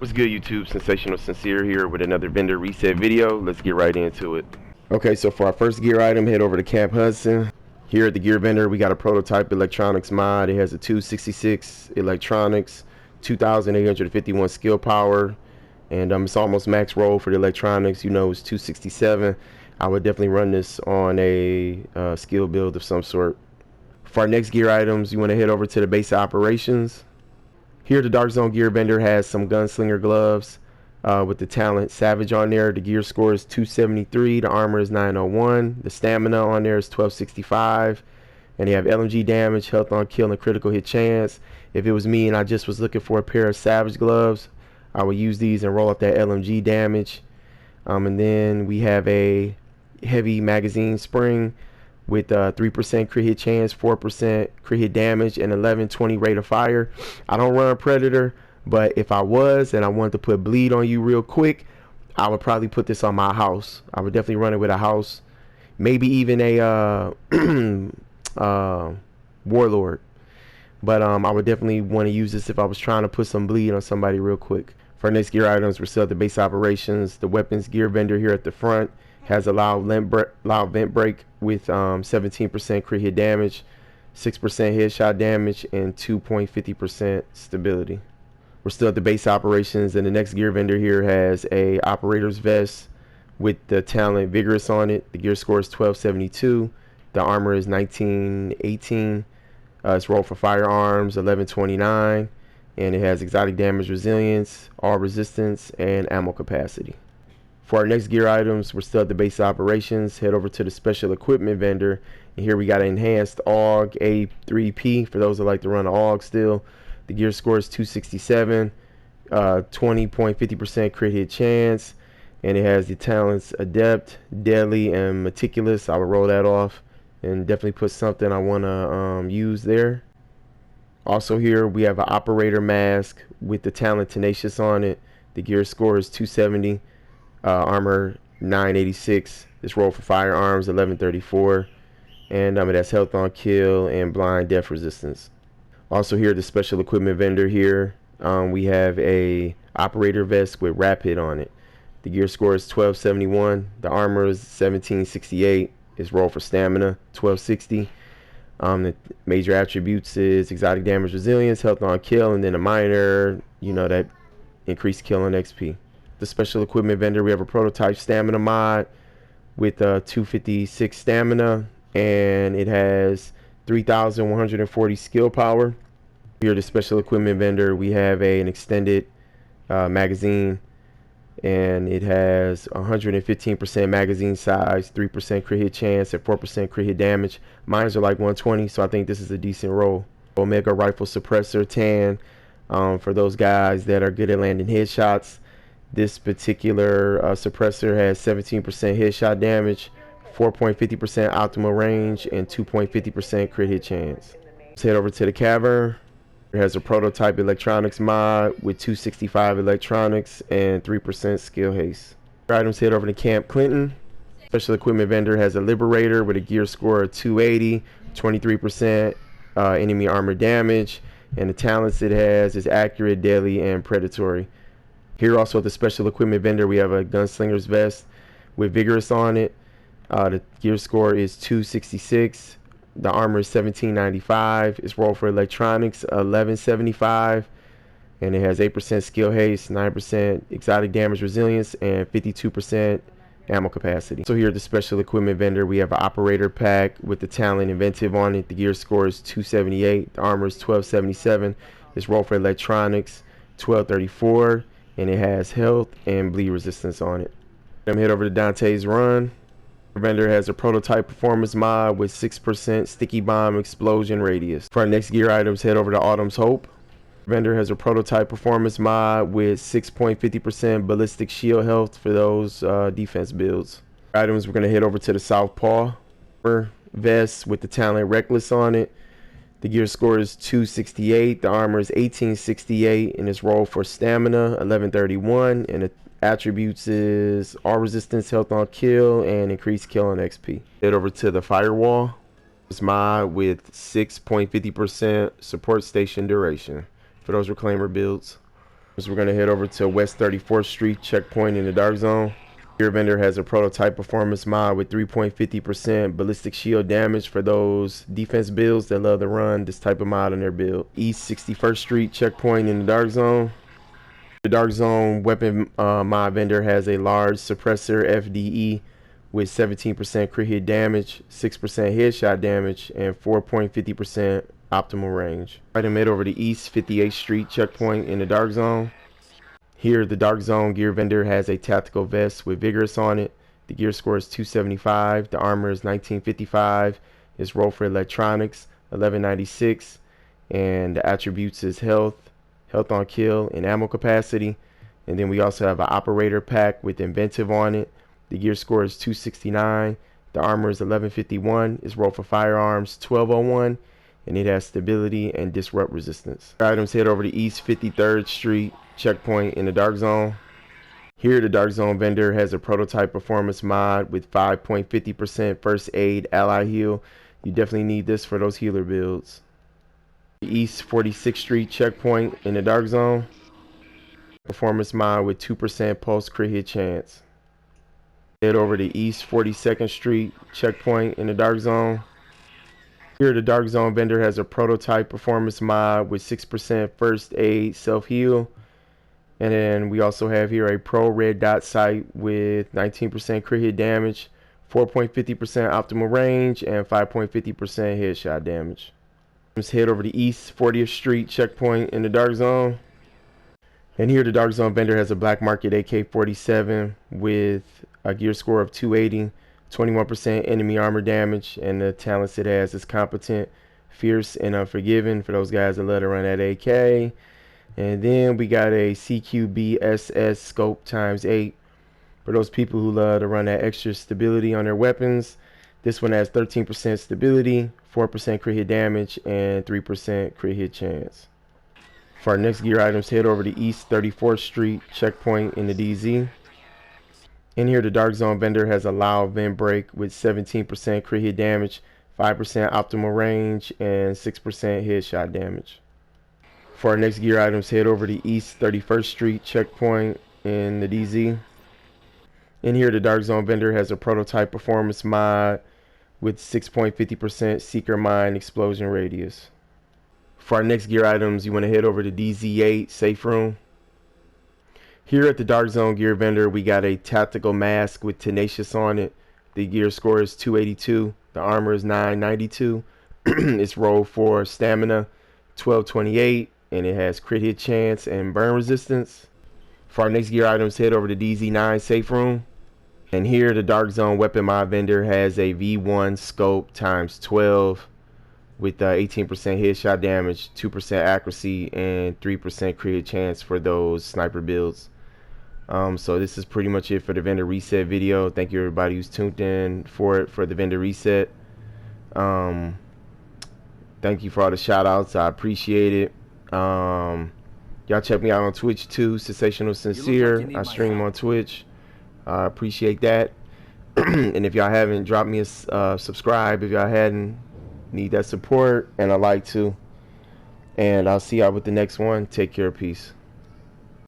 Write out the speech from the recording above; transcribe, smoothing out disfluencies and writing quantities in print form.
What's good, YouTube? Sensational Sincere here with another vendor reset video. Let's get right into it. Okay, so for our first gear item, head over to Camp Hudson. Here at the gear vendor, we got a prototype electronics mod. It has a 266 electronics, 2,851 skill power, and it's almost max roll for the electronics. You know, it's 267. I would definitely run this on a skill build of some sort. For our next gear items, you want to head over to the base of operations. Here, the Dark Zone gear vendor has some gunslinger gloves with the talent Savage on there. The gear score is 273. The armor is 901. The stamina on there is 1265. And they have LMG damage, health on kill, and critical hit chance. If it was me and I just was looking for a pair of Savage gloves, I would use these and roll up that LMG damage. And then we have a heavy magazine spring with 3% crit hit chance, 4% crit hit damage, and 1120 rate of fire. I don't run Predator, but if I was and I wanted to put bleed on you real quick, I would probably put this on my house. I would definitely run it with a house, maybe even a warlord. But I would definitely want to use this if I was trying to put some bleed on somebody real quick. For our next gear items, we're still at the base operations. The weapons gear vendor here at the front has a loud vent break with 17% crit hit damage, 6% headshot damage, and 2.50% stability. We're still at the base operations, and the next gear vendor here has a operator's vest with the talent Vigorous on it. The gear score is 1272. The armor is 1918. It's rolled for firearms 1129, and it has exotic damage resilience, all resistance, and ammo capacity. For our next gear items, we're still at the base operations. Head over to the special equipment vendor, and here we got an enhanced AUG A3P for those that like to run an AUG still. The gear score is 267, 20.50% crit hit chance, and it has the talents Adept, Deadly, and Meticulous. I would roll that off and definitely put something I want to use there. Also here we have an operator mask with the talent Tenacious on it. The gear score is 270. Armor 986. This roll for firearms 1134, and it has health on kill and blind death resistance. Also here, the special equipment vendor here, we have a operator vest with rapid on it. The gear score is 1271. The armor is 1768. It's roll for stamina 1260. The major attributes is exotic damage resilience, health on kill, and then a minor, that increased kill and XP. The special equipment vendor, we have a prototype stamina mod with 256 stamina, and it has 3,140 skill power. Here, the special equipment vendor, we have an extended magazine, and it has 115% magazine size, 3% crit hit chance, and 4% crit hit damage. Mines are like 120, so I think this is a decent roll. Omega rifle suppressor tan for those guys that are good at landing headshots. This particular suppressor has 17% headshot damage, 4.50% optimal range, and 2.50% crit hit chance. Let's head over to the cavern. It has a prototype electronics mod with 265 electronics and 3% skill haste. Items, head over to Camp Clinton. Special equipment vendor has a Liberator with a gear score of 280, 23% enemy armor damage, and the talents it has is accurate, deadly, and predatory. Here also at the special equipment vendor, we have a gunslinger's vest with Vigorous on it. The gear score is 266. The armor is 1795. It's rolled for electronics 1175, and it has 8% skill haste, 9% exotic damage resilience, and 52% ammo capacity. So here at the special equipment vendor, we have an operator pack with the talent Inventive on it. The gear score is 278. The armor is 1277. It's rolled for electronics 1234. And it has health and bleed resistance on it. I'm head over to Dante's Run. The vendor has a prototype performance mod with 6% sticky bomb explosion radius. For our next gear items, head over to Autumn's Hope. The vendor has a prototype performance mod with 6.50% ballistic shield health for those defense builds. Items, we're going to head over to the Southpaw vest with the talent Reckless on it. The gear score is 268. The armor is 1868, and it's rolled for stamina 1131, and the attributes is all resistance, health on kill, and increased kill on XP. Head over to the Firewall. This mod with 6.50% support station duration for those reclaimer builds. So we're going to head over to West 34th Street checkpoint in the dark zone. Gear Vendor has a prototype performance mod with 3.50% ballistic shield damage for those defense builds that love to run this type of mod on their build. East 61st Street checkpoint in the dark zone. The dark zone weapon mod vendor has a large suppressor FDE with 17% crit hit damage, 6% headshot damage, and 4.50% optimal range. Item head over to East 58th Street checkpoint in the dark zone. Here, the dark zone gear vendor has a tactical vest with Vigorous on it. The gear score is 275. The armor is 1955. It's roll for electronics 1196, and the attributes is health on kill, and ammo capacity. And then we also have an operator pack with inventive on it. The gear score is 269. The armor is 1151. It's roll for firearms 1201. And it has stability and disrupt resistance. Items head over to East 53rd Street checkpoint in the dark zone. Here, the dark zone vendor has a prototype performance mod with 5.50% first aid ally heal. You definitely need this for those healer builds. East 46th Street checkpoint in the dark zone. Performance mod with 2% pulse crit hit chance. Head over to East 42nd Street checkpoint in the dark zone. Here, the dark zone vendor has a prototype performance mod with 6% first aid self-heal. And then we also have here a pro red dot sight with 19% crit hit damage, 4.50% optimal range, and 5.50% headshot damage. Let's head over to East 40th Street checkpoint in the dark zone. And here, the dark zone vendor has a black market AK-47 with a gear score of 280. 21% enemy armor damage, and the talents it has is competent, fierce, and unforgiving for those guys that love to run that AK. And then we got a CQB-SS scope ×8 for those people who love to run that extra stability on their weapons. This one has 13% stability, 4% crit hit damage, and 3% crit hit chance. For our next gear items, head over to East 34th Street checkpoint in the DZ. In here, the dark zone vendor has a loud vent break with 17% crit hit damage, 5% optimal range, and 6% headshot damage. For our next gear items, head over to East 31st Street checkpoint in the DZ. In here, the dark zone vendor has a prototype performance mod with 6.50% seeker mine explosion radius. For our next gear items, you want to head over to DZ8 safe room. Here at the dark zone gear vendor, we got a tactical mask with tenacious on it. The gear score is 282. The armor is 992. It's rolled for stamina 1228, and it has crit hit chance and burn resistance. For our next gear items, head over to DZ9 safe room. And here, the dark zone weapon mod vendor has a V1 scope ×12 with 18% headshot damage, 2% accuracy, and 3% crit hit chance for those sniper builds. So this is pretty much it for the vendor reset video. Thank you everybody who's tuned in for the vendor reset. Thank you for all the shout outs. I appreciate it. Y'all check me out on Twitch too, Sensational Sincere. I stream on Twitch. I appreciate that. And if y'all haven't, drop me a subscribe if y'all hadn't. Need that support, and I like to. And I'll see y'all with the next one. Take care. Peace.